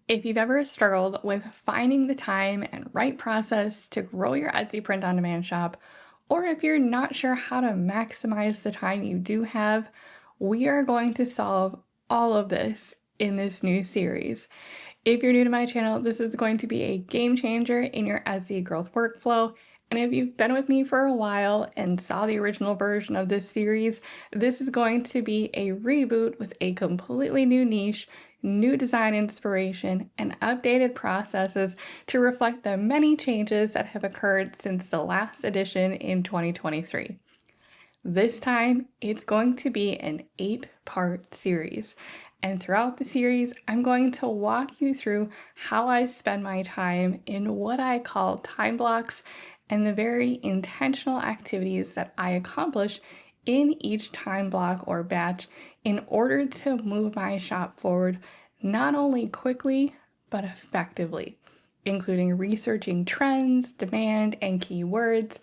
If you've ever struggled with finding the time and right process to grow your Etsy print on demand shop, or if you're not sure how to maximize the time you do have, we are going to solve all of this in this new series. If you're new to my channel, this is going to be a game changer in your Etsy growth workflow. And if you've been with me for a while and saw the original version of this series, this is going to be a reboot with a completely new niche, new design inspiration, and updated processes to reflect the many changes that have occurred since the last edition in 2023. This time, it's going to be an 8-part series. And throughout the series, I'm going to walk you through how I spend my time in what I call time blocks and the very intentional activities that I accomplish in each time block or batch in order to move my shop forward not only quickly, but effectively, including researching trends, demand, and keywords,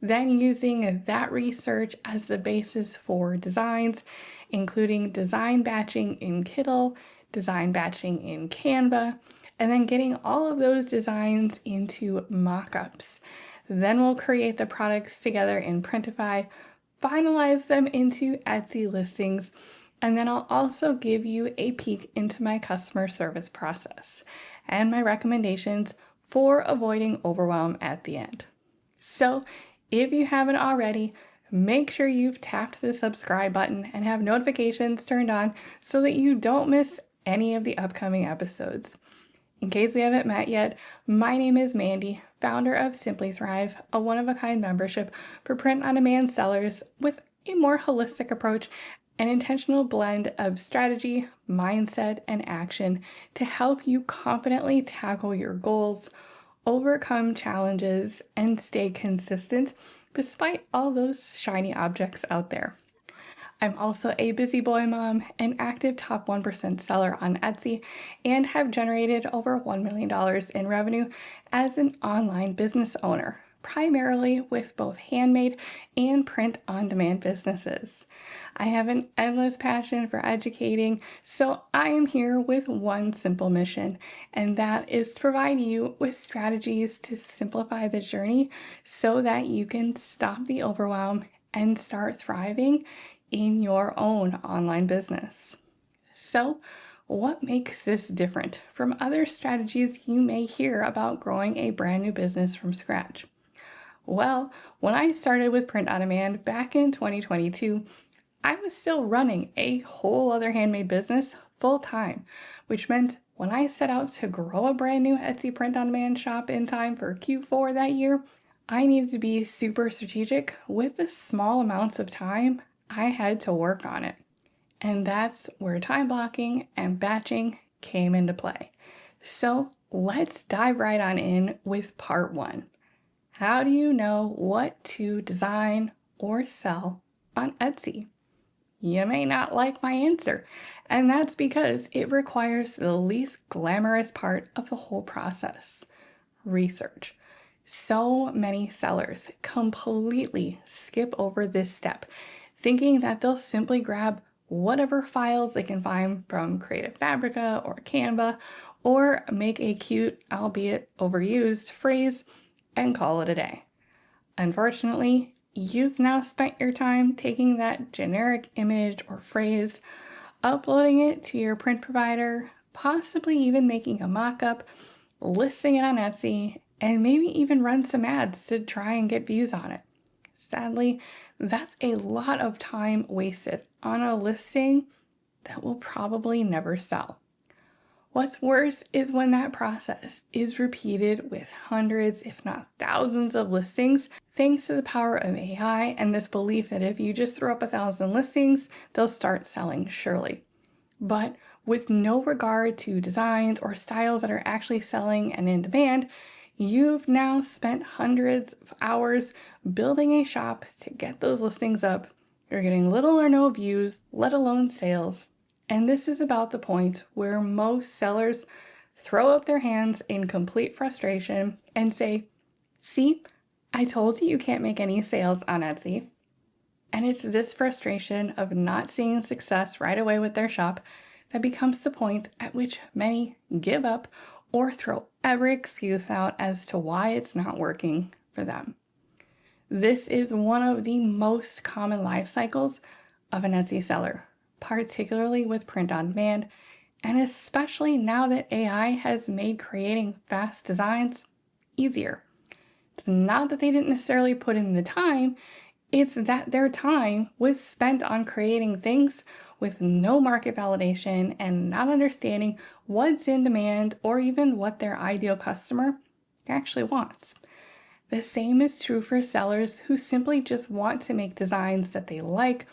then using that research as the basis for designs, including design batching in Kittle, design batching in Canva, and then getting all of those designs into mockups. Then we'll create the products together in Printify, finalize them into Etsy listings, and then I'll also give you a peek into my customer service process and my recommendations for avoiding overwhelm at the end. So if you haven't already, make sure you've tapped the subscribe button and have notifications turned on so that you don't miss any of the upcoming episodes. In case we haven't met yet, my name is Mandy, founder of Simply Thrive, a one-of-a-kind membership for print-on-demand sellers with a more holistic approach, an intentional blend of strategy, mindset, and action to help you confidently tackle your goals, overcome challenges, and stay consistent despite all those shiny objects out there. I'm also a busy boy mom, an active top 1% seller on Etsy, and have generated over $1 million in revenue as an online business owner, primarily with both handmade and print-on-demand businesses. I have an endless passion for educating, so I am here with one simple mission, and that is to provide you with strategies to simplify the journey so that you can stop the overwhelm and start thriving in your own online business. So, what makes this different from other strategies you may hear about growing a brand new business from scratch? Well, when I started with print on demand back in 2022, I was still running a whole other handmade business full time, which meant when I set out to grow a brand new Etsy print on demand shop in time for Q4 that year, I needed to be super strategic with the small amounts of time I had to work on it. And that's where time blocking and batching came into play. So let's dive right on in with part 1. How do you know what to design or sell on Etsy? You may not like my answer, and that's because it requires the least glamorous part of the whole process: research. So many sellers completely skip over this step, thinking that they'll simply grab whatever files they can find from Creative Fabrica or Canva, or make a cute, albeit overused, phrase and call it a day. Unfortunately, you've now spent your time taking that generic image or phrase, uploading it to your print provider, possibly even making a mock-up, listing it on Etsy, and maybe even run some ads to try and get views on it. Sadly, that's a lot of time wasted on a listing that will probably never sell. What's worse is when that process is repeated with hundreds, if not thousands of listings, thanks to the power of AI and this belief that if you just throw up 1,000 listings, they'll start selling surely. But with no regard to designs or styles that are actually selling and in demand, you've now spent hundreds of hours building a shop to get those listings up. You're getting little or no views, let alone sales. And this is about the point where most sellers throw up their hands in complete frustration and say, "See, I told you can't make any sales on Etsy." And it's this frustration of not seeing success right away with their shop that becomes the point at which many give up or throw every excuse out as to why it's not working for them. This is one of the most common life cycles of an Etsy seller, particularly with print on demand, and especially now that AI has made creating fast designs easier. It's not that they didn't necessarily put in the time, it's that their time was spent on creating things with no market validation and not understanding what's in demand or even what their ideal customer actually wants. The same is true for sellers who simply just want to make designs that they like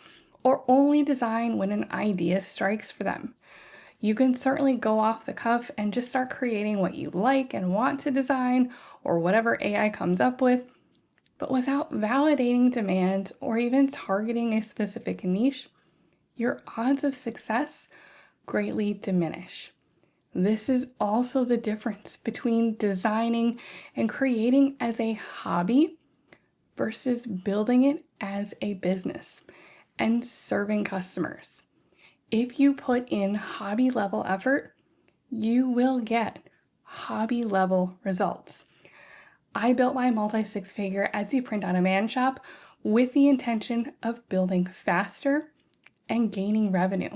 or only design when an idea strikes for them. You can certainly go off the cuff and just start creating what you like and want to design or whatever AI comes up with, but without validating demand or even targeting a specific niche, your odds of success greatly diminish. This is also the difference between designing and creating as a hobby versus building it as a business and serving customers. If you put in hobby level effort, you will get hobby level results. I built my multi-six-figure Etsy print-on-demand shop with the intention of building faster and gaining revenue.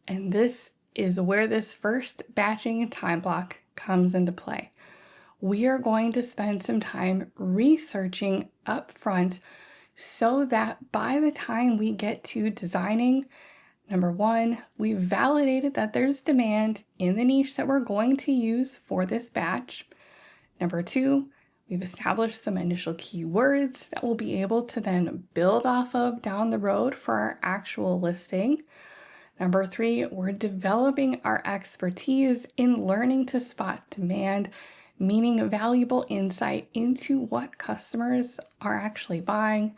And this is where this first batching time block comes into play. We are going to spend some time researching upfront so that by the time we get to designing, number one, we've validated that there's demand in the niche that we're going to use for this batch. Number two, we've established some initial keywords that we'll be able to then build off of down the road for our actual listing. Number three, we're developing our expertise in learning to spot demand, meaning valuable insight into what customers are actually buying.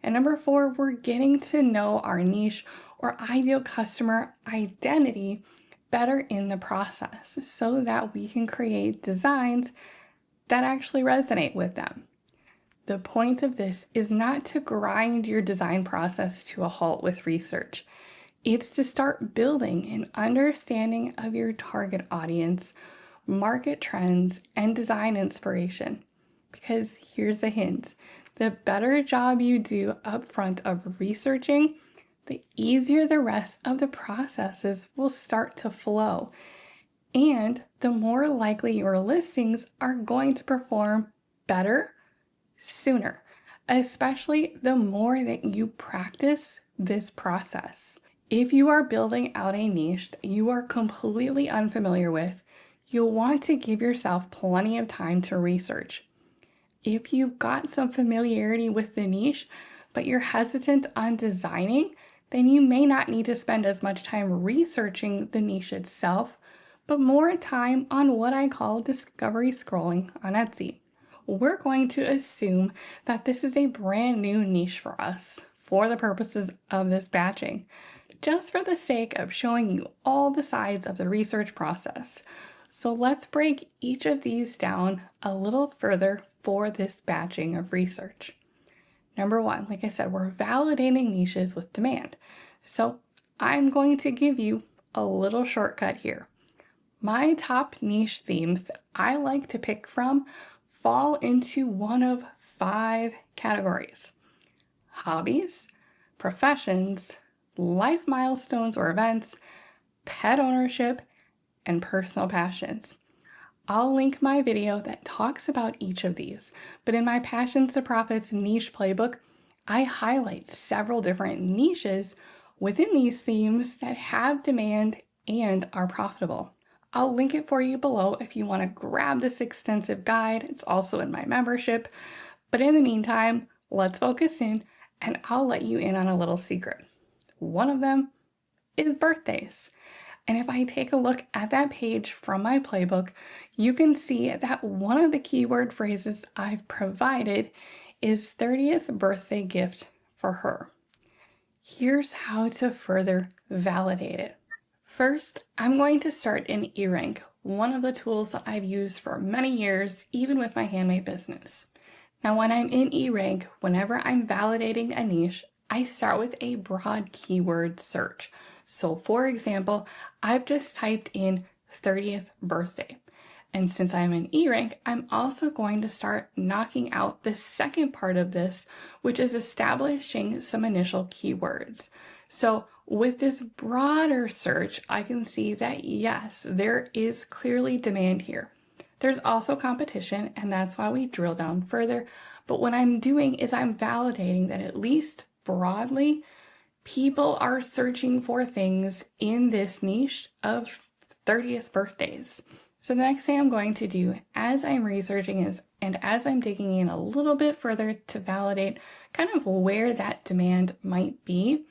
And number four, we're getting to know our niche or ideal customer identity better in the process so that we can create designs that actually resonate with them. The point of this is not to grind your design process to a halt with research. It's to start building an understanding of your target audience, market trends, and design inspiration. Because here's a hint, the better job you do upfront of researching, the easier the rest of the processes will start to flow. And the more likely your listings are going to perform better sooner, especially the more that you practice this process. If you are building out a niche that you are completely unfamiliar with, you'll want to give yourself plenty of time to research. If you've got some familiarity with the niche, but you're hesitant on designing, then you may not need to spend as much time researching the niche itself, but more time on what I call discovery scrolling on Etsy. We're going to assume that this is a brand new niche for us for the purposes of this batching, just for the sake of showing you all the sides of the research process. So let's break each of these down a little further for this batching of research. Number one, like I said, we're validating niches with demand. So I'm going to give you a little shortcut here. My top niche themes that I like to pick from fall into one of 5 categories: hobbies, professions, life milestones or events, pet ownership, and personal passions. I'll link my video that talks about each of these, but in my Passions to Profits niche playbook, I highlight several different niches within these themes that have demand and are profitable. I'll link it for you below if you want to grab this extensive guide. It's also in my membership. But in the meantime, let's focus in and I'll let you in on a little secret. One of them is birthdays. And if I take a look at that page from my playbook, you can see that one of the keyword phrases I've provided is 30th birthday gift for her. Here's how to further validate it. First, I'm going to start in eRank, one of the tools that I've used for many years, even with my handmade business. Now, when I'm in eRank, whenever I'm validating a niche, I start with a broad keyword search. So for example, I've just typed in 30th birthday. And since I'm an E rank, I'm also going to start knocking out the second part of this, which is establishing some initial keywords. So with this broader search, I can see that yes, there is clearly demand here. There's also competition, and that's why we drill down further. But what I'm doing is I'm validating that at least broadly, people are searching for things in this niche of 30th birthdays. So the next thing I'm going to do as I'm researching is, and as I'm digging in a little bit further to validate kind of where that demand might be,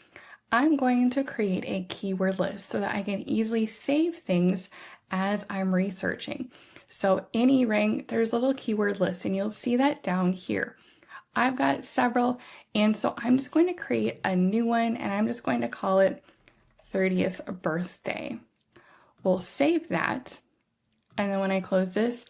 I'm going to create a keyword list so that I can easily save things as I'm researching. So in eRank, there's a little keyword list, and you'll see that down here. I've got several, and so I'm just going to create a new one, and I'm just going to call it 30th birthday. We'll save that, and then when I close this,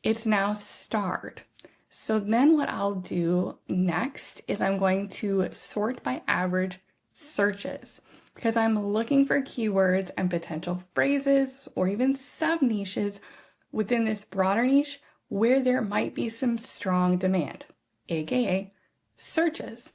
it's now starred. So then what I'll do next is I'm going to sort by average searches, because I'm looking for keywords and potential phrases or even sub-niches within this broader niche where there might be some strong demand, aka searches.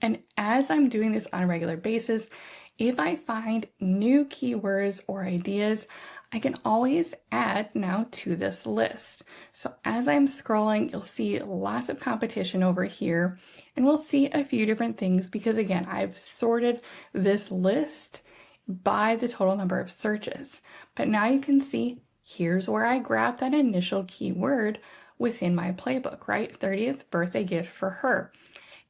And as I'm doing this on a regular basis, if I find new keywords or ideas, I can always add now to this list. So as I'm scrolling, you'll see lots of competition over here, and we'll see a few different things because again, I've sorted this list by the total number of searches. But now you can see here's where I grabbed that initial keyword within my playbook, right? 30th birthday gift for her.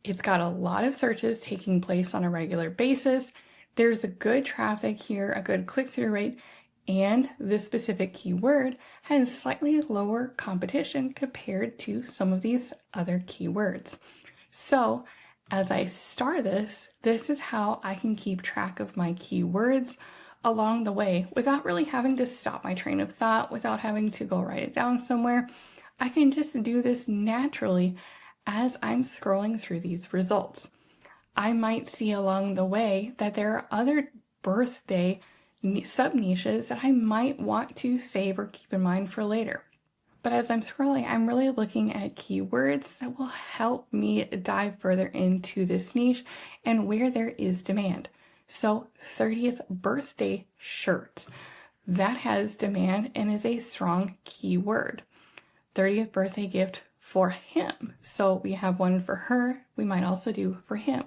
It's got a lot of searches taking place on a regular basis. There's a good traffic here, a good click-through rate, and this specific keyword has slightly lower competition compared to some of these other keywords. So as I star this, this is how I can keep track of my keywords along the way without really having to stop my train of thought, without having to go write it down somewhere. I can just do this naturally as I'm scrolling through these results. I might see along the way that there are other birthday sub-niches that I might want to save or keep in mind for later. But as I'm scrolling, I'm really looking at keywords that will help me dive further into this niche and where there is demand. So 30th birthday shirt, that has demand and is a strong keyword. 30th birthday gift for him. So we have one for her, we might also do for him.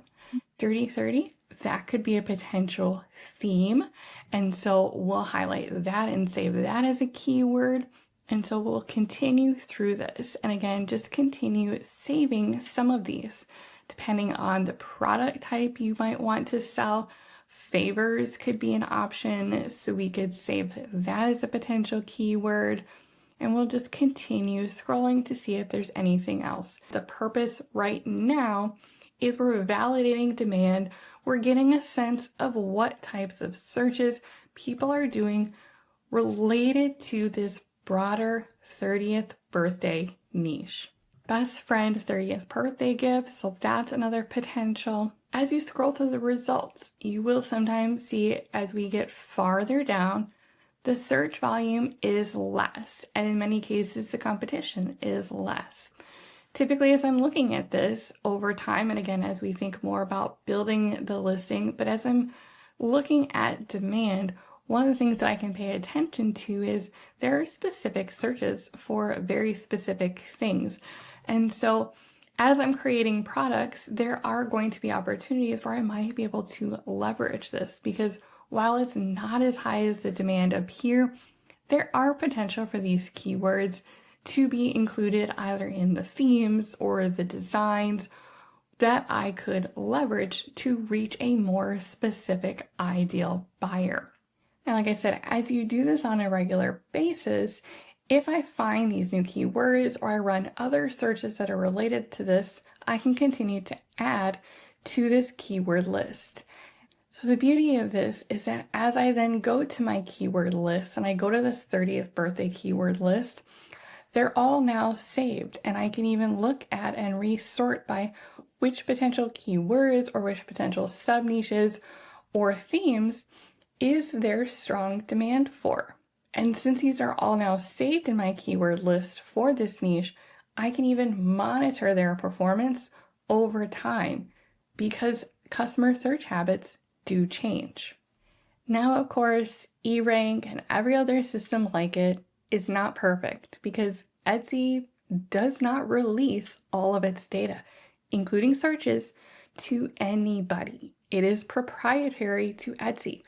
30/30, that could be a potential theme. And so we'll highlight that and save that as a keyword. And so we'll continue through this. And again, just continue saving some of these depending on the product type you might want to sell. Favors could be an option. So we could save that as a potential keyword. And we'll just continue scrolling to see if there's anything else. The purpose right now is we're validating demand. We're getting a sense of what types of searches people are doing related to this broader 30th birthday niche. Best friend 30th birthday gifts, so that's another potential. As you scroll through the results, you will sometimes see as we get farther down, the search volume is less, and in many cases, the competition is less. Typically, as I'm looking at this over time, and again, as we think more about building the listing, but as I'm looking at demand, one of the things that I can pay attention to is there are specific searches for very specific things. And so as I'm creating products, there are going to be opportunities where I might be able to leverage this because while it's not as high as the demand up here, there are potential for these keywords to be included either in the themes or the designs that I could leverage to reach a more specific ideal buyer. And like I said, as you do this on a regular basis, if I find these new keywords or I run other searches that are related to this, I can continue to add to this keyword list. So the beauty of this is that as I then go to my keyword list and I go to this 30th birthday keyword list, they're all now saved, and I can even look at and resort by which potential keywords or which potential sub-niches or themes is there strong demand for? And since these are all now saved in my keyword list for this niche, I can even monitor their performance over time because customer search habits do change. Now, of course, eRank and every other system like it is not perfect because Etsy does not release all of its data, including searches, to anybody. It is proprietary to Etsy.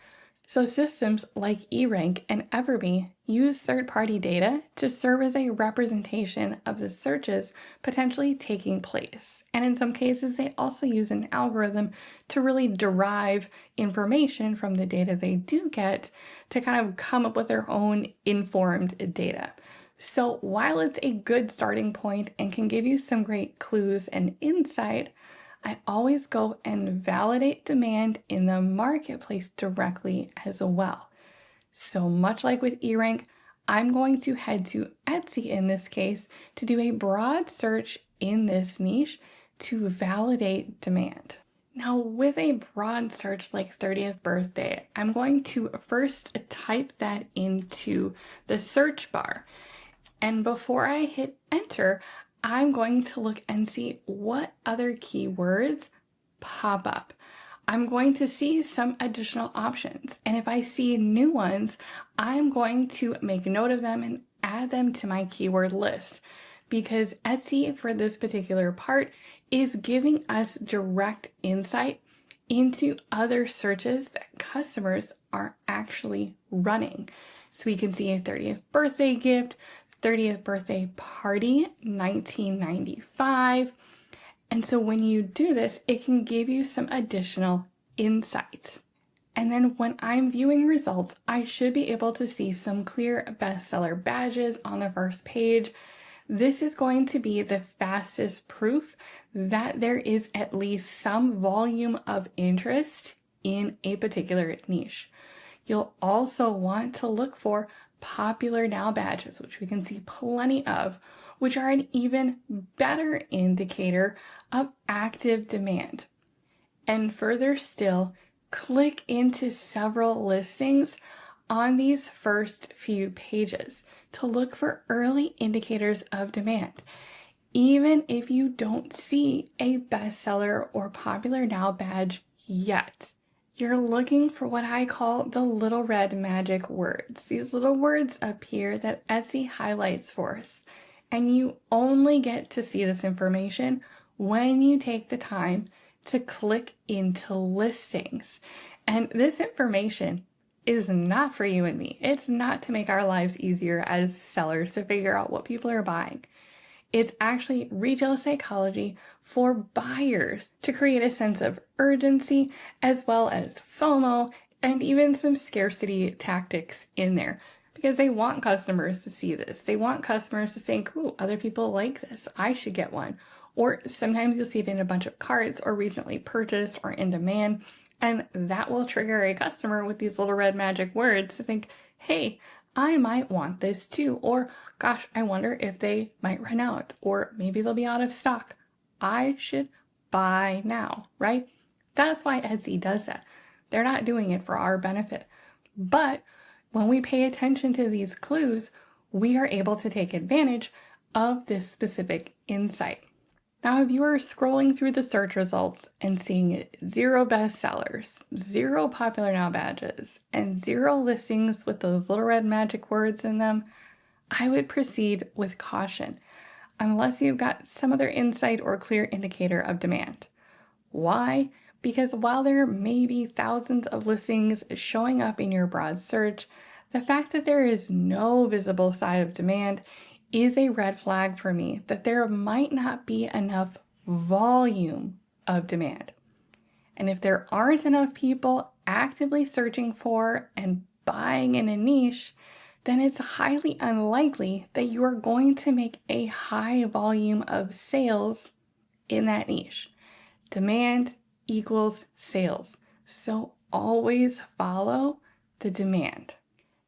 So systems like eRank and Everbee use third-party data to serve as a representation of the searches potentially taking place. And in some cases, they also use an algorithm to really derive information from the data they do get to kind of come up with their own informed data. So while it's a good starting point and can give you some great clues and insight, I always go and validate demand in the marketplace directly as well. So much like with eRank, I'm going to head to Etsy in this case to do a broad search in this niche to validate demand. Now, with a broad search like 30th birthday, I'm going to first type that into the search bar. And before I hit enter, I'm going to look and see what other keywords pop up. I'm going to see some additional options. And if I see new ones, I'm going to make note of them and add them to my keyword list. Because Etsy, for this particular part, is giving us direct insight into other searches that customers are actually running. So we can see a 30th birthday gift, 30th birthday party, 1995. And so when you do this, it can give you some additional insight. And then when I'm viewing results, I should be able to see some clear bestseller badges on the first page. This is going to be the fastest proof that there is at least some volume of interest in a particular niche. You'll also want to look for popular now badges, which we can see plenty of, which are an even better indicator of active demand. And further still, click into several listings on these first few pages to look for early indicators of demand. Even if you don't see a bestseller or popular now badge yet, you're looking for what I call the little red magic words. These little words appear that Etsy highlights for us, and you only get to see this information when you take the time to click into listings. And this information is not for you and me. It's not to make our lives easier as sellers to figure out what people are buying. It's actually retail psychology for buyers to create a sense of urgency as well as FOMO and even some scarcity tactics in there because they want customers to see this. They want customers to think, ooh, other people like this. I should get one. Or sometimes you'll see it in a bunch of carts or recently purchased or in demand, and that will trigger a customer with these little red magic words to think, hey, I might want this too. Or, gosh, I wonder if they might run out, or maybe they'll be out of stock. I should buy now, right? That's why Etsy does that. They're not doing it for our benefit. But when we pay attention to these clues, we are able to take advantage of this specific insight. Now, if you are scrolling through the search results and seeing 0 bestsellers, 0 popular now badges, and 0 listings with those little red magic words in them, I would proceed with caution, unless you've got some other insight or clear indicator of demand. Why? Because while there may be thousands of listings showing up in your broad search, the fact that there is no visible sign of demand is a red flag for me that there might not be enough volume of demand. And if there aren't enough people actively searching for and buying in a niche, then it's highly unlikely that you are going to make a high volume of sales in that niche. Demand equals sales. So always follow the demand.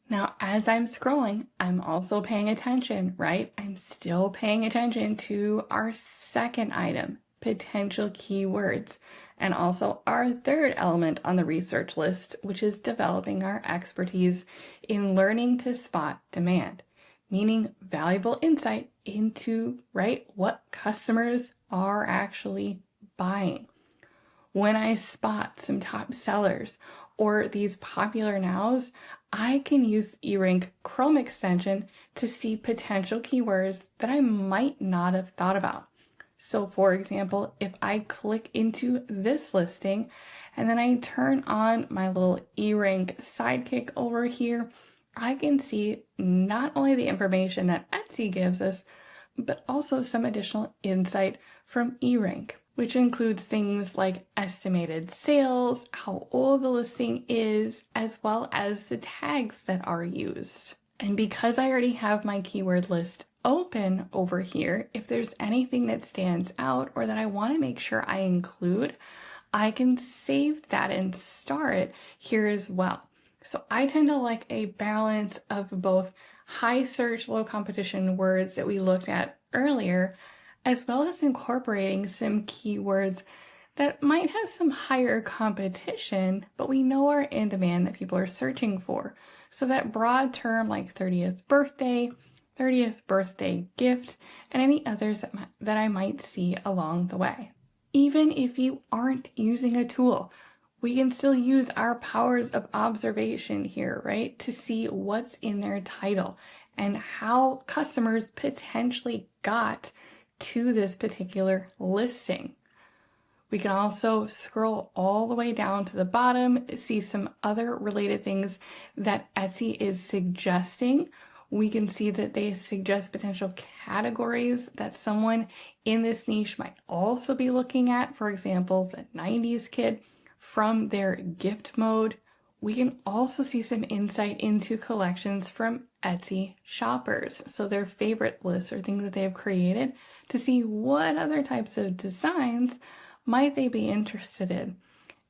Now, as I'm scrolling, I'm also paying attention, right? I'm still paying attention to our second item, potential keywords. And also our third element on the research list, which is developing our expertise in learning to spot demand, meaning valuable insight into, right, what customers are actually buying. When I spot some top sellers or these popular nows, I can use the eRank Chrome extension to see potential keywords that I might not have thought about. So for example, if I click into this listing and then I turn on my little eRank sidekick over here, I can see not only the information that Etsy gives us, but also some additional insight from eRank, which includes things like estimated sales, how old the listing is, as well as the tags that are used. And because I already have my keyword list open over here, if there's anything that stands out or that I want to make sure I include, I can save that and star it here as well. So I tend to like a balance of both high search, low competition words that we looked at earlier, as well as incorporating some keywords that might have some higher competition, but we know are in demand that people are searching for. So that broad term like 30th birthday gift, and any others that I might see along the way. Even if you aren't using a tool, we can still use our powers of observation here, right? To see what's in their title and how customers potentially got to this particular listing. We can also scroll all the way down to the bottom, see some other related things that Etsy is suggesting. We can see that they suggest potential categories that someone in this niche might also be looking at. For example, the 90s kid from their gift mode. We can also see some insight into collections from Etsy shoppers, so their favorite lists or things that they have created, to see what other types of designs might they be interested in.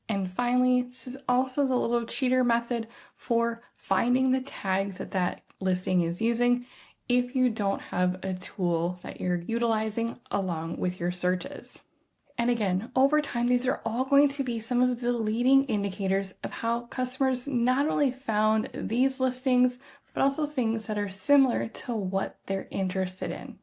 And finally, this is also the little cheater method for finding the tags that listing is using if you don't have a tool that you're utilizing along with your searches. And again, over time, these are all going to be some of the leading indicators of how customers not only found these listings, but also things that are similar to what they're interested in.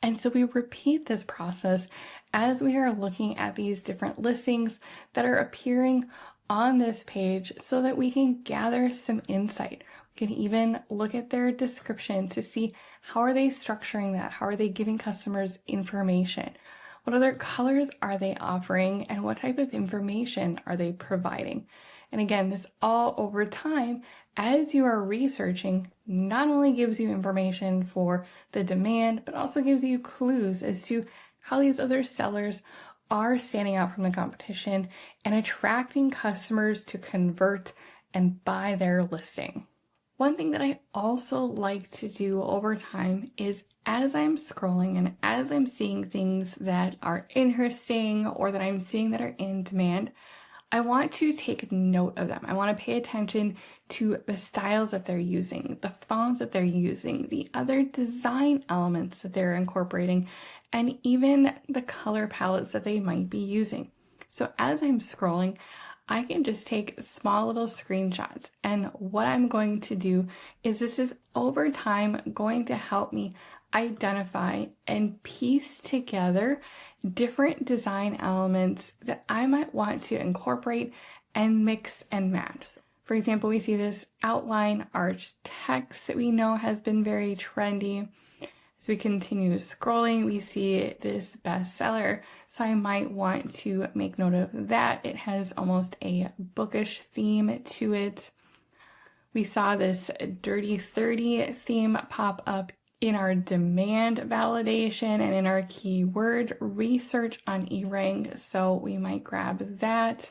And so we repeat this process as we are looking at these different listings that are appearing on this page so that we can gather some insight. We can even look at their description to see how are they structuring that? How are they giving customers information? What other colors are they offering, and what type of information are they providing? And again, this all over time, as you are researching, not only gives you information for the demand, but also gives you clues as to how these other sellers are standing out from the competition and attracting customers to convert and buy their listing. One thing that I also like to do over time is, as I'm scrolling and as I'm seeing things that are interesting or that I'm seeing that are in demand, I want to take note of them. I want to pay attention to the styles that they're using, the fonts that they're using, the other design elements that they're incorporating, and even the color palettes that they might be using. So as I'm scrolling, I can just take small little screenshots, and what I'm going to do is this is over time going to help me identify and piece together different design elements that I might want to incorporate and mix and match. For example, we see this outline arch text that we know has been very trendy. As we continue scrolling, we see this bestseller, so I might want to make note of that. It has almost a bookish theme to it. We saw this Dirty 30 theme pop up in our demand validation and in our keyword research on eRank, so we might grab that.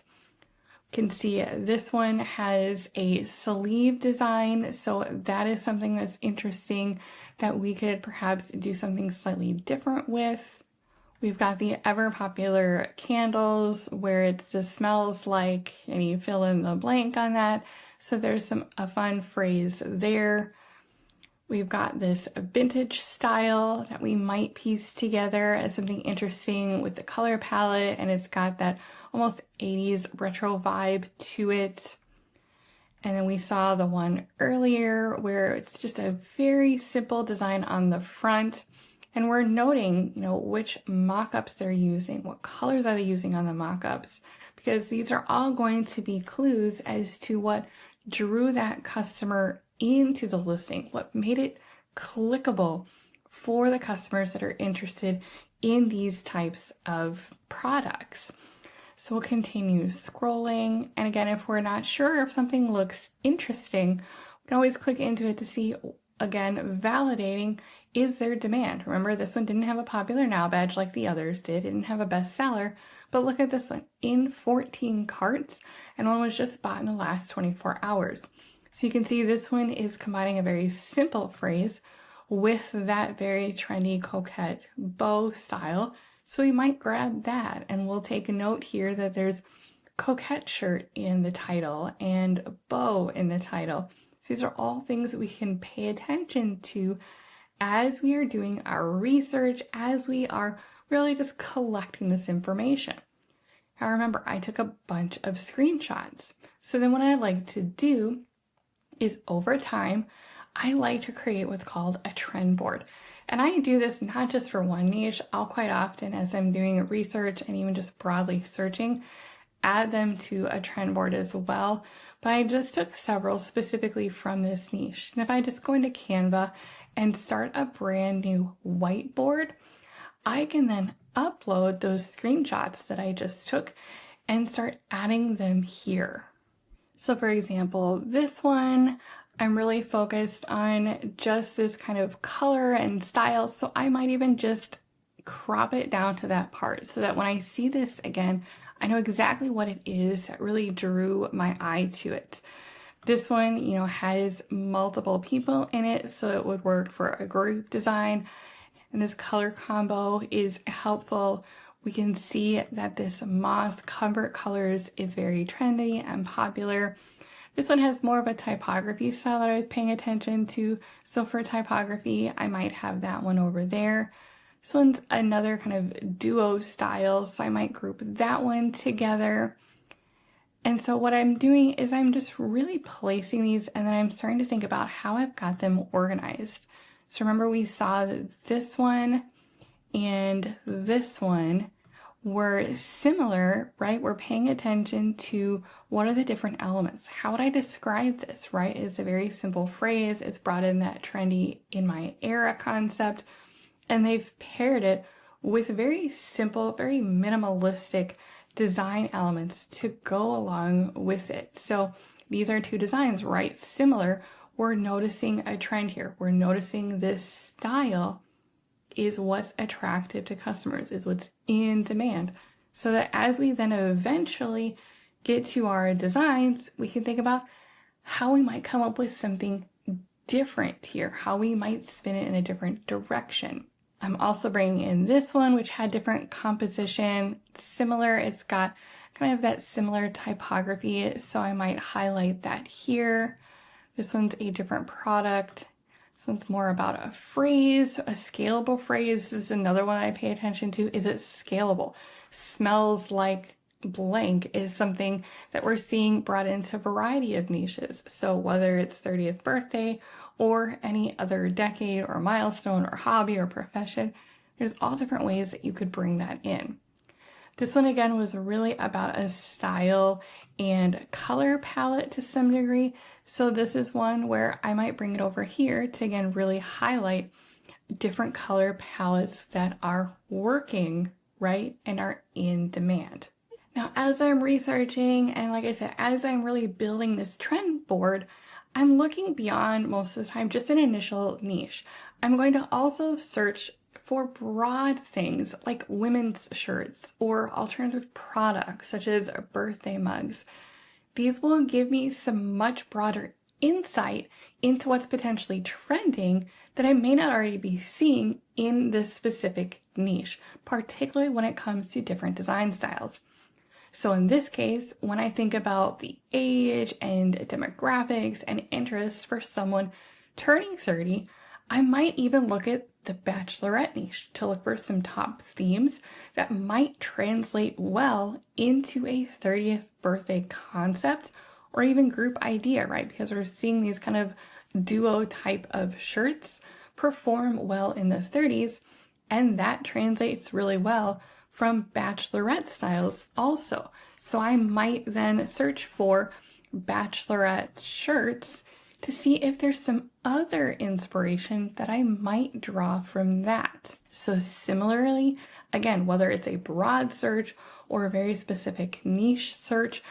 Can see this one has a sleeve design, so that is something that's interesting that we could perhaps do something slightly different with. We've got the ever popular candles where it just smells like, and you fill in the blank on that. So there's a fun phrase there. We've got this vintage style that we might piece together as something interesting with the color palette, and it's got that almost 80s retro vibe to it. And then we saw the one earlier where it's just a very simple design on the front. And we're noting, which mock-ups they're using, what colors are they using on the mock-ups, because these are all going to be clues as to what drew that customer into the listing, what made it clickable for the customers that are interested in these types of products. So we'll continue scrolling. And again, if we're not sure if something looks interesting, we can always click into it to see, again, validating, is there demand? Remember, this one didn't have a popular now badge like the others did. It didn't have a bestseller, but look at this one, in 14 carts, and one was just bought in the last 24 hours. So you can see this one is combining a very simple phrase with that very trendy coquette bow style. So we might grab that, and we'll take a note here that there's coquette shirt in the title and bow in the title. So these are all things that we can pay attention to as we are doing our research, as we are really just collecting this information. Now remember, I took a bunch of screenshots. So then what I like to do is over time, I like to create what's called a trend board. And I do this not just for one niche. I'll quite often, as I'm doing research and even just broadly searching, add them to a trend board as well. But I just took several specifically from this niche. And if I just go into Canva and start a brand new whiteboard, I can then upload those screenshots that I just took and start adding them here. So for example, this one, I'm really focused on just this kind of color and style. So I might even just crop it down to that part so that when I see this again, I know exactly what it is that really drew my eye to it. This one, has multiple people in it, so it would work for a group design. And this color combo is helpful. We can see that this moss comfort colors is very trendy and popular. This one has more of a typography style that I was paying attention to. So for typography, I might have that one over there. This one's another kind of duo style, so I might group that one together. And so what I'm doing is I'm just really placing these, and then I'm starting to think about how I've got them organized. So remember, we saw that this one and this one were similar, right? We're paying attention to what are the different elements. How would I describe this, right? It's a very simple phrase. It's brought in that trendy in my era concept, and they've paired it with very simple, very minimalistic design elements to go along with it. So these are two designs, right? Similar. We're noticing a trend here. We're noticing this style is what's attractive to customers, is what's in demand. So that as we then eventually get to our designs, we can think about how we might come up with something different here, how we might spin it in a different direction. I'm also bringing in this one, which had different composition, similar. It's got kind of that similar typography, so I might highlight that here. This one's a different product. This one's more about a phrase, a scalable phrase. This is another one I pay attention to. Is it scalable? Smells like blank is something that we're seeing brought into a variety of niches. So whether it's 30th birthday or any other decade or milestone or hobby or profession, there's all different ways that you could bring that in. This one again was really about a style and color palette to some degree. So this is one where I might bring it over here to again really highlight different color palettes that are working, right, and are in demand. Now, as I'm researching, and like I said, as I'm really building this trend board, I'm looking beyond most of the time just an initial niche. I'm going to also search for broad things like women's shirts or alternative products such as birthday mugs. These will give me some much broader insight into what's potentially trending that I may not already be seeing in this specific niche, particularly when it comes to different design styles. So in this case, when I think about the age and demographics and interests for someone Turning 30, I might even look at the bachelorette niche to look for some top themes that might translate well into a 30th birthday concept or even group idea, right? Because we're seeing these kind of duo type of shirts perform well in the 30s, and that translates really well from bachelorette styles also. So I might then search for bachelorette shirts to see if there's some other inspiration that I might draw from that. So similarly, again, whether it's a broad search or a very specific niche search,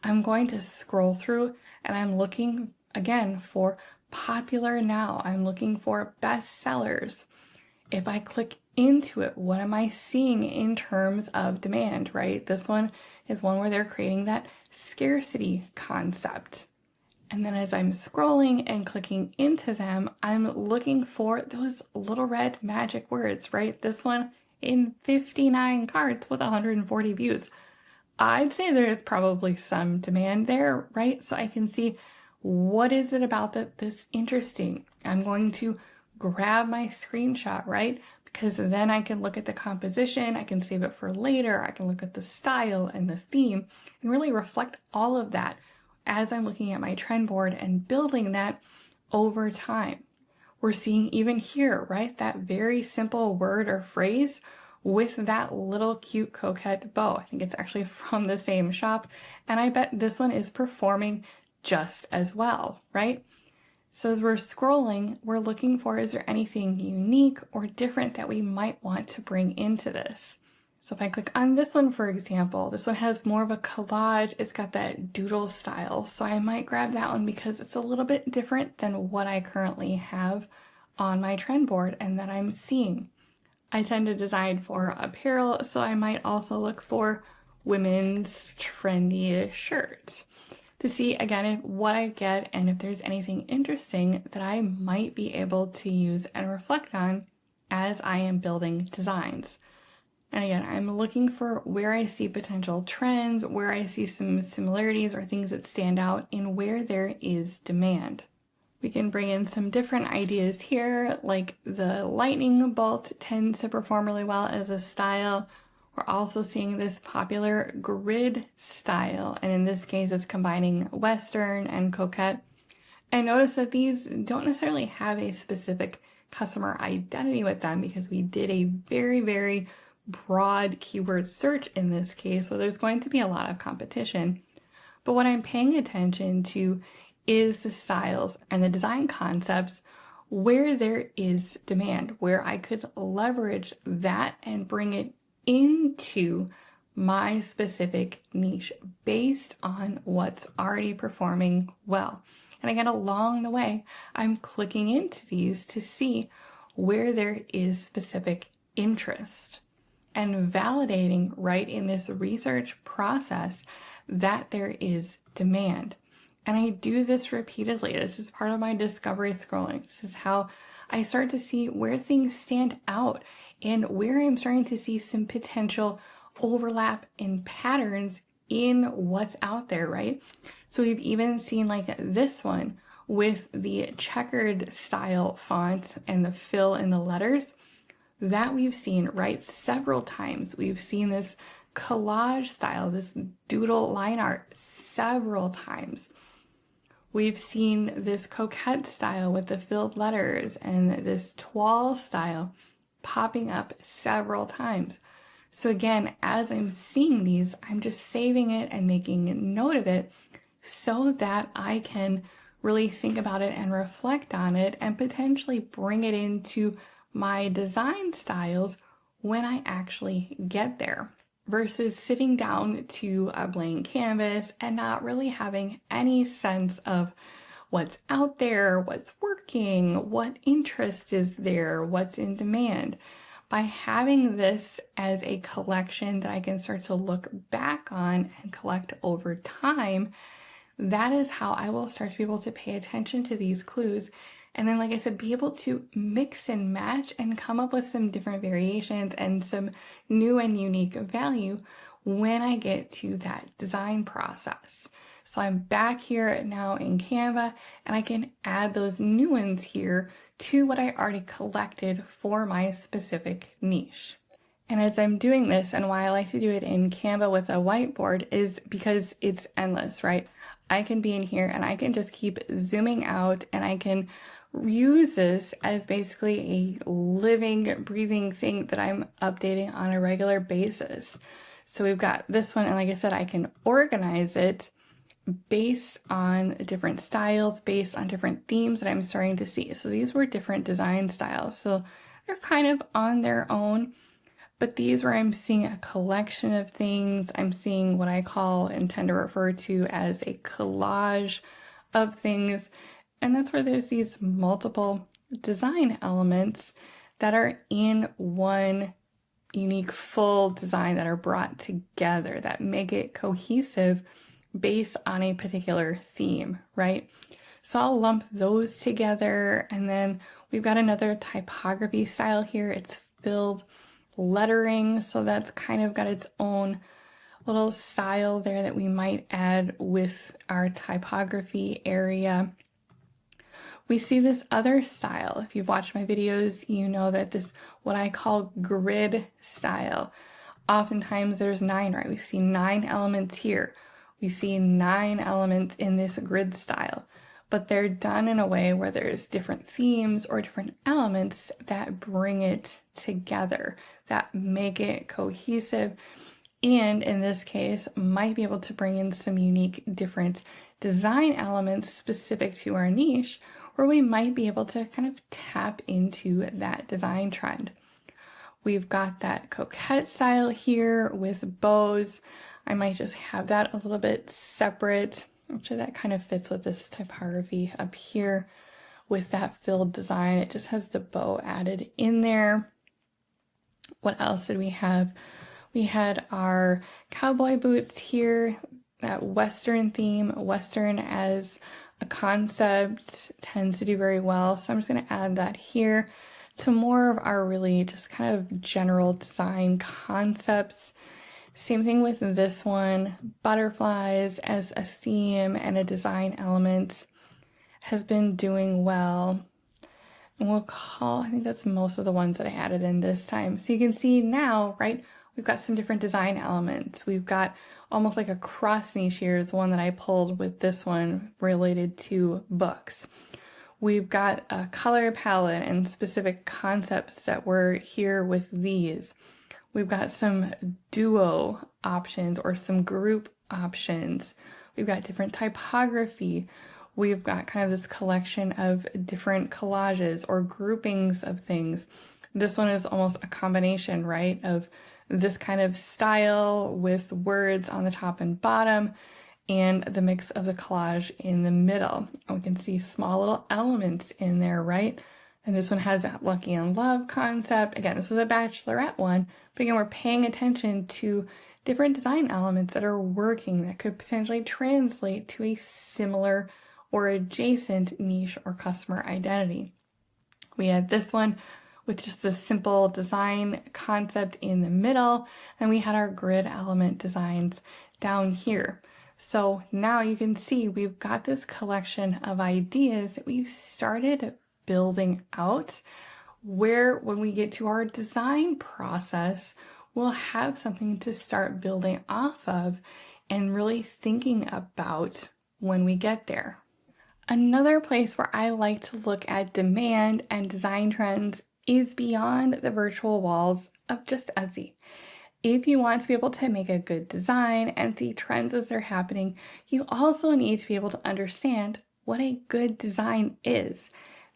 I'm going to scroll through and I'm looking again for popular now. I'm looking for bestsellers. If I click into it, what am I seeing in terms of demand, right? This one is one where they're creating that scarcity concept. And then as I'm scrolling and clicking into them, I'm looking for those little red magic words, right? This one in 59 cards with 140 views. I'd say there's probably some demand there, right? So I can see what is it about that's interesting. I'm going to grab my screenshot, right? Because then I can look at the composition, I can save it for later, I can look at the style and the theme and really reflect all of that as I'm looking at my trend board and building that over time. We're seeing even here, right? That very simple word or phrase with that little cute coquette bow. I think it's actually from the same shop, and I bet this one is performing just as well, right? So as we're scrolling, we're looking for, is there anything unique or different that we might want to bring into this? So if I click on this one, for example, this one has more of a collage. It's got that doodle style. So I might grab that one because it's a little bit different than what I currently have on my trend board and that I'm seeing. I tend to design for apparel, so I might also look for women's trendy shirts to see again what I get and if there's anything interesting that I might be able to use and reflect on as I am building designs. And again, I'm looking for where I see potential trends, where I see some similarities or things that stand out in where there is demand. We can bring in some different ideas here, like the lightning bolt tends to perform really well as a style. We're also seeing this popular grid style, and in this case, it's combining Western and coquette. And notice that these don't necessarily have a specific customer identity with them because we did a very, very broad keyword search in this case, so there's going to be a lot of competition. But what I'm paying attention to is the styles and the design concepts where there is demand, where I could leverage that and bring it into my specific niche based on what's already performing well. And again, along the way, I'm clicking into these to see where there is specific interest and validating right in this research process that there is demand. And I do this repeatedly. This is part of my discovery scrolling. This is how I start to see where things stand out and where I'm starting to see some potential overlap in patterns in what's out there, right? So we've even seen like this one with the checkered style font and the fill in the letters that we've seen, right, several times. We've seen this collage style, this doodle line art several times. We've seen this coquette style with the filled letters and this toile style popping up several times. So again, as I'm seeing these, I'm just saving it and making a note of it so that I can really think about it and reflect on it and potentially bring it into my design styles when I actually get there, versus sitting down to a blank canvas and not really having any sense of what's out there, what's working, what interest is there, what's in demand. By having this as a collection that I can start to look back on and collect over time, that is how I will start to be able to pay attention to these clues. And then, like I said, be able to mix and match and come up with some different variations and some new and unique value when I get to that design process. So I'm back here now in Canva, and I can add those new ones here to what I already collected for my specific niche. And as I'm doing this, and why I like to do it in Canva with a whiteboard is because it's endless, right? I can be in here and I can just keep zooming out, and I can use this as basically a living, breathing thing that I'm updating on a regular basis. So we've got this one, and like I said, I can organize it based on different styles, based on different themes that I'm starting to see. So these were different design styles. So they're kind of on their own, but these where I'm seeing a collection of things. I'm seeing what I call and tend to refer to as a collage of things. And that's where there's these multiple design elements that are in one unique full design that are brought together that make it cohesive based on a particular theme, right? So I'll lump those together, and then we've got another typography style here. It's filled lettering, so that's kind of got its own little style there that we might add with our typography area. We see this other style. If you've watched my videos, you know that this, what I call grid style. Oftentimes there's 9, right? We see 9 elements here. We see 9 elements in this grid style, but they're done in a way where there's different themes or different elements that bring it together, that make it cohesive, and in this case, might be able to bring in some unique different design elements specific to our niche, where we might be able to kind of tap into that design trend. We've got that coquette style here with bows. I might just have that a little bit separate. Actually, that kind of fits with this typography up here with that filled design. It just has the bow added in there. What else did we have? We had our cowboy boots here, that Western theme. Western as a concept tends to do very well, so I'm just going to add that here to more of our really just kind of general design concepts. Same thing with this one. Butterflies as a theme and a design element has been doing well. And we'll call, I think that's most of the ones that I added in this time. So you can see now, right, we've got some different design elements. We've got almost like a cross niche here is one that I pulled with this one related to books. We've got a color palette and specific concepts that were here with these. We've got some duo options or some group options. We've got different typography. We've got kind of this collection of different collages or groupings of things. This one is almost a combination, right, of this kind of style with words on the top and bottom, and the mix of the collage in the middle. We can see small little elements in there, right? And this one has that Lucky in Love concept. Again, this is a bachelorette one, but again, we're paying attention to different design elements that are working that could potentially translate to a similar or adjacent niche or customer identity. We had this one with just this simple design concept in the middle, and we had our grid element designs down here. So now you can see we've got this collection of ideas that we've started building out, where when we get to our design process, we'll have something to start building off of and really thinking about when we get there. Another place where I like to look at demand and design trends is beyond the virtual walls of just Etsy. If you want to be able to make a good design and see trends as they're happening, you also need to be able to understand what a good design is.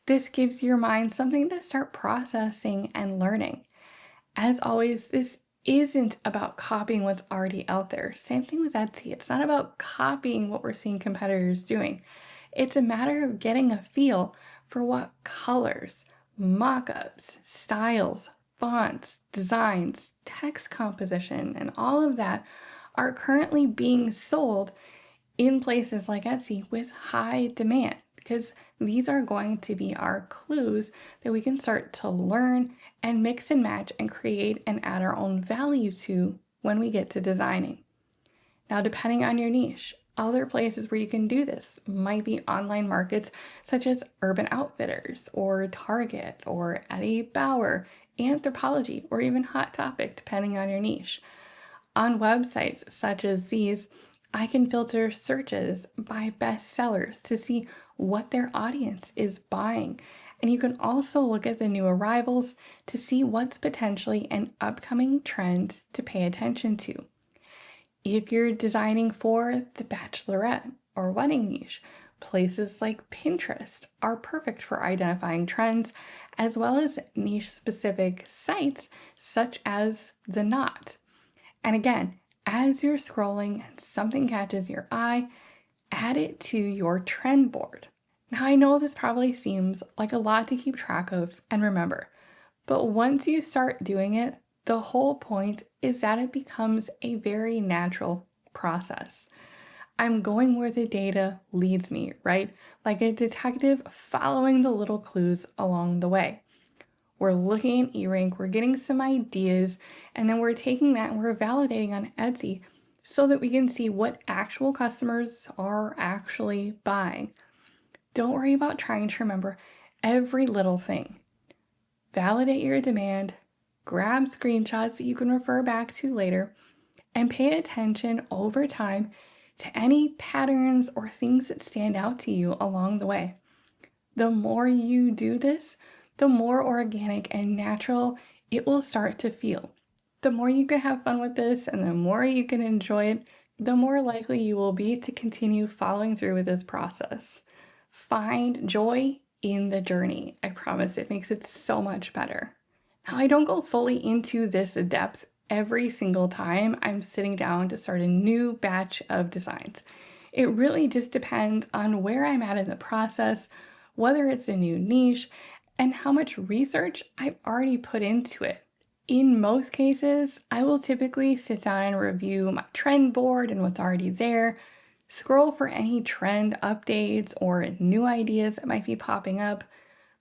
This gives your mind something to start processing and learning. As always, this isn't about copying what's already out there. Same thing with Etsy. It's not about copying what we're seeing competitors doing. It's a matter of getting a feel for what colors, mock-ups, styles, fonts, designs, text composition, and all of that are currently being sold in places like Etsy with high demand, because these are going to be our clues that we can start to learn and mix and match and create and add our own value to when we get to designing. Now, depending on your niche, Other places where you can do this might be online markets such as Urban Outfitters or Target or Eddie Bauer, Anthropology, or even Hot Topic, depending on your niche. On websites such as these, I can filter searches by bestsellers to see what their audience is buying. And you can also look at the new arrivals to see what's potentially an upcoming trend to pay attention to. If you're designing for the bachelorette or wedding niche, places like Pinterest are perfect for identifying trends, as well as niche specific sites such as The Knot. And again, as you're scrolling and something catches your eye, add it to your trend board. Now, I know this probably seems like a lot to keep track of and remember, but once you start doing it, the whole point is that it becomes a very natural process. I'm going where the data leads me, right? Like a detective following the little clues along the way. We're looking at eRank, we're getting some ideas, and then we're taking that and we're validating on Etsy so that we can see what actual customers are actually buying. Don't worry about trying to remember every little thing. Validate your demand, grab screenshots that you can refer back to later, and pay attention over time to any patterns or things that stand out to you along the way. The more you do this, the more organic and natural it will start to feel. The more you can have fun with this and the more you can enjoy it, the more likely you will be to continue following through with this process. Find joy in the journey. I promise it makes it so much better. Now, I don't go fully into this depth every single time I'm sitting down to start a new batch of designs. It really just depends on where I'm at in the process, whether it's a new niche, and how much research I've already put into it. In most cases, I will typically sit down and review my trend board and what's already there, scroll for any trend updates or new ideas that might be popping up.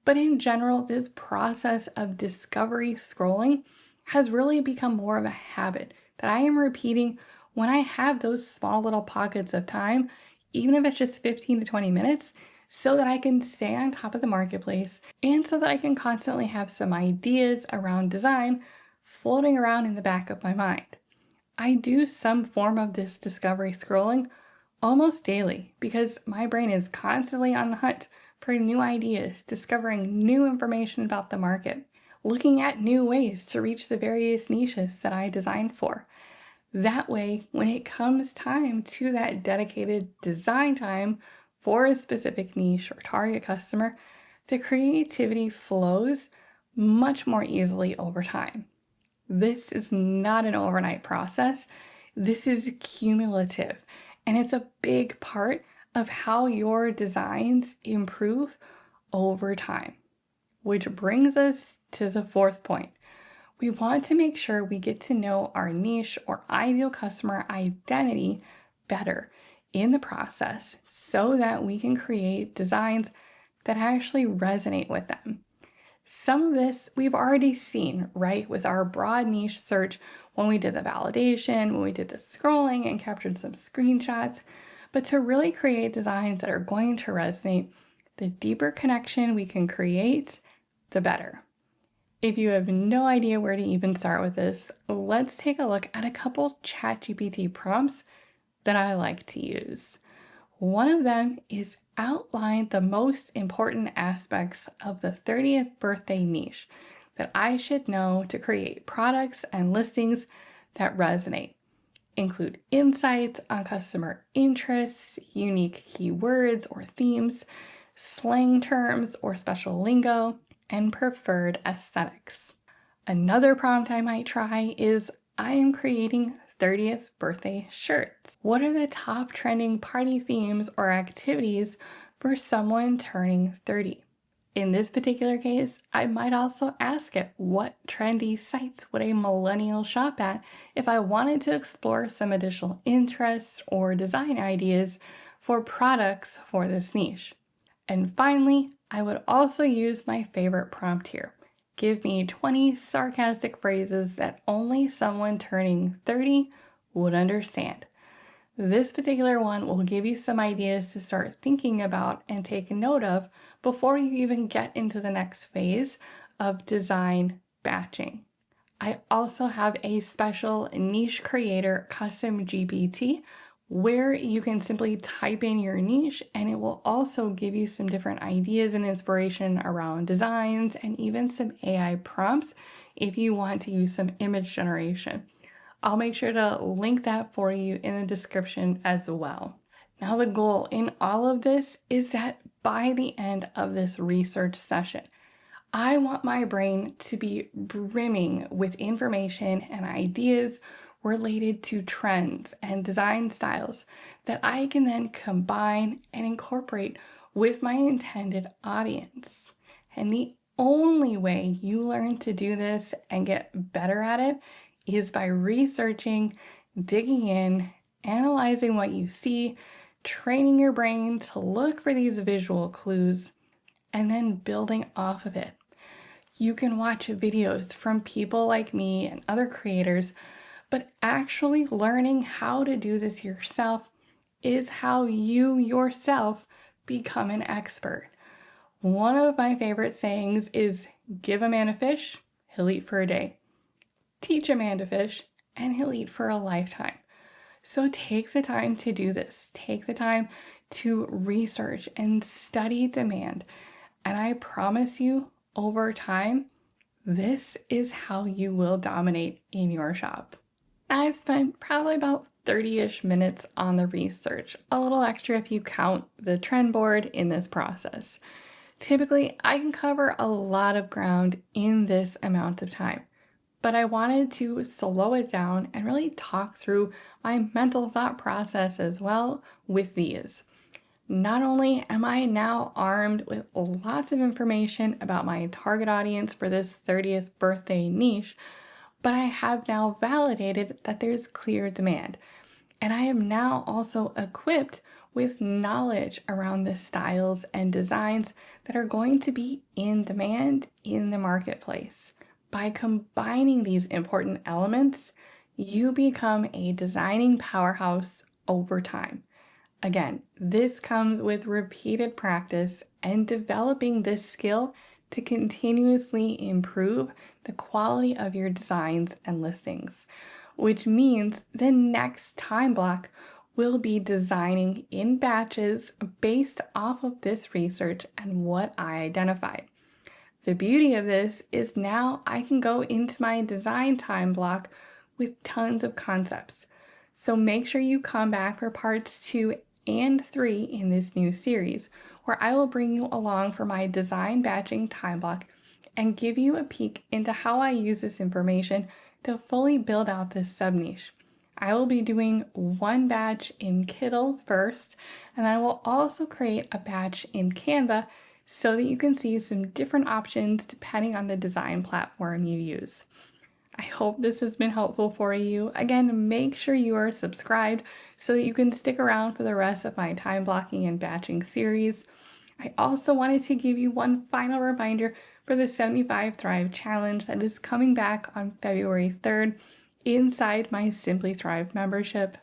But in general, this process of discovery scrolling has really become more of a habit that I am repeating when I have those small little pockets of time, even if it's just 15 to 20 minutes, so that I can stay on top of the marketplace and so that I can constantly have some ideas around design floating around in the back of my mind. I do some form of this discovery scrolling almost daily because my brain is constantly on the hunt for new ideas, discovering new information about the market, looking at new ways to reach the various niches that I designed for. That way, when it comes time to that dedicated design time for a specific niche or target customer, the creativity flows much more easily over time. This is not an overnight process. This is cumulative, and it's a big part of how your designs improve over time. Which brings us to the fourth point. We want to make sure we get to know our niche or ideal customer identity better in the process so that we can create designs that actually resonate with them. Some of this we've already seen, right, with our broad niche search when we did the validation, when we did the scrolling and captured some screenshots. But to really create designs that are going to resonate, the deeper connection we can create, the better. If you have no idea where to even start with this, let's take a look at a couple ChatGPT prompts that I like to use. One of them is outline the most important aspects of the 30th birthday niche that I should know to create products and listings that resonate. Include insights on customer interests, unique keywords or themes, slang terms or special lingo, and preferred aesthetics. Another prompt I might try is I am creating 30th birthday shirts. What are the top trending party themes or activities for someone turning 30? In this particular case, I might also ask it what trendy sites would a millennial shop at if I wanted to explore some additional interests or design ideas for products for this niche. And finally, I would also use my favorite prompt here. Give me 20 sarcastic phrases that only someone turning 30 would understand. This particular one will give you some ideas to start thinking about and take note of before you even get into the next phase of design batching. I also have a special niche creator custom GPT where you can simply type in your niche and it will also give you some different ideas and inspiration around designs and even some AI prompts if you want to use some image generation. I'll make sure to link that for you in the description as well. Now, the goal in all of this is that by the end of this research session, I want my brain to be brimming with information and ideas related to trends and design styles that I can then combine and incorporate with my intended audience. And the only way you learn to do this and get better at it is by researching, digging in, analyzing what you see, training your brain to look for these visual clues, and then building off of it. You can watch videos from people like me and other creators, but actually learning how to do this yourself is how you yourself become an expert. One of my favorite sayings is, give a man a fish, he'll eat for a day. Teach a man to fish, and he'll eat for a lifetime. So take the time to do this. Take the time to research and study demand. And I promise you, over time, this is how you will dominate in your shop. I've spent probably about 30-ish minutes on the research, a little extra if you count the trend board in this process. Typically, I can cover a lot of ground in this amount of time, but I wanted to slow it down and really talk through my mental thought process as well with these. Not only am I now armed with lots of information about my target audience for this 30th birthday niche, but I have now validated that there's clear demand. And I am now also equipped with knowledge around the styles and designs that are going to be in demand in the marketplace. By combining these important elements, you become a designing powerhouse over time. Again, this comes with repeated practice and developing this skill to continuously improve the quality of your designs and listings, which means the next time block will be designing in batches based off of this research and what I identified. The beauty of this is now I can go into my design time block with tons of concepts. So make sure you come back for parts 2 and 3 in this new series, where I will bring you along for my design batching time block and give you a peek into how I use this information to fully build out this sub niche. I will be doing one batch in Kittl first, and I will also create a batch in Canva so that you can see some different options depending on the design platform you use. I hope this has been helpful for you. Again, make sure you are subscribed so that you can stick around for the rest of my time blocking and batching series. I also wanted to give you one final reminder for the 75 Thrive Challenge that is coming back on February 3rd inside my Simply Thrive membership.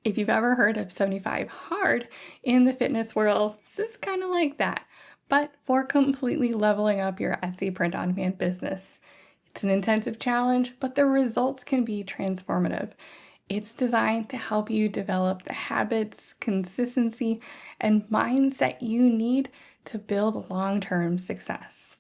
If you've ever heard of 75 Hard in the fitness world, this is kind of like that, but for completely leveling up your Etsy print-on-demand business. It's an intensive challenge, but the results can be transformative. It's designed to help you develop the habits, consistency, and mindset you need to build long-term success.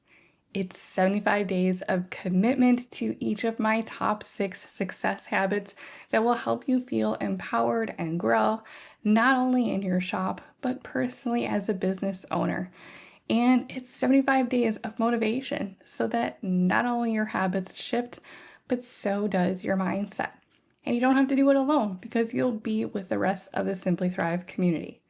It's 75 days of commitment to each of my top 6 success habits that will help you feel empowered and grow, not only in your shop, but personally as a business owner. And it's 75 days of motivation so that not only your habits shift, but so does your mindset. And you don't have to do it alone because you'll be with the rest of the Simply Thrive community.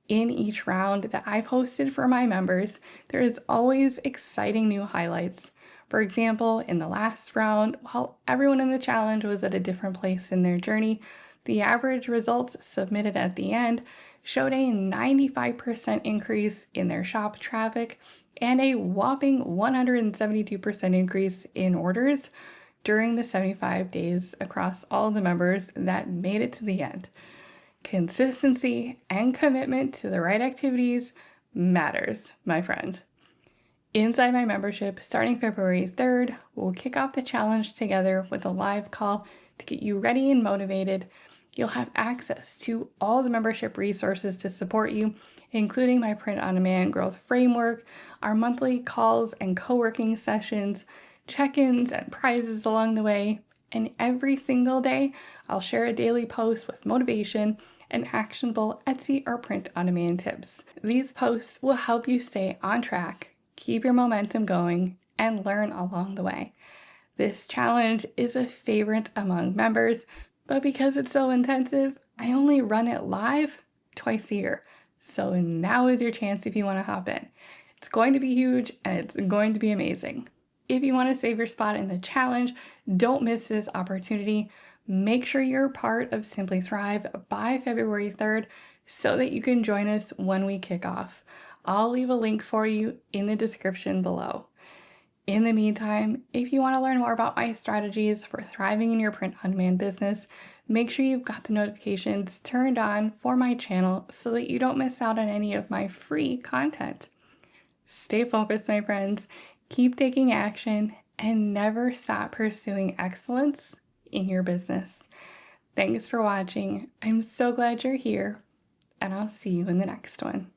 In each round that I've hosted for my members, there is always exciting new highlights. For example, in the last round, while everyone in the challenge was at a different place in their journey, the average results submitted at the end showed a 95% increase in their shop traffic and a whopping 172% increase in orders during the 75 days across all the members that made it to the end. Consistency and commitment to the right activities matters, my friend. Inside my membership, starting February 3rd, we'll kick off the challenge together with a live call to get you ready and motivated. You'll have access to all the membership resources to support you, including my print-on-demand growth framework, our monthly calls and co-working sessions, check-ins and prizes along the way. And every single day, I'll share a daily post with motivation and actionable Etsy or print-on-demand tips. These posts will help you stay on track, keep your momentum going, and learn along the way. This challenge is a favorite among members, but because it's so intensive, I only run it live twice a year. So now is your chance if you want to hop in. It's going to be huge and it's going to be amazing. If you want to save your spot in the challenge, don't miss this opportunity. Make sure you're part of Simply Thrive by February 3rd so that you can join us when we kick off. I'll leave a link for you in the description below. In the meantime, if you want to learn more about my strategies for thriving in your print-on-demand business, make sure you've got the notifications turned on for my channel so that you don't miss out on any of my free content. Stay focused, my friends, keep taking action, and never stop pursuing excellence in your business. Thanks for watching. I'm so glad you're here, and I'll see you in the next one.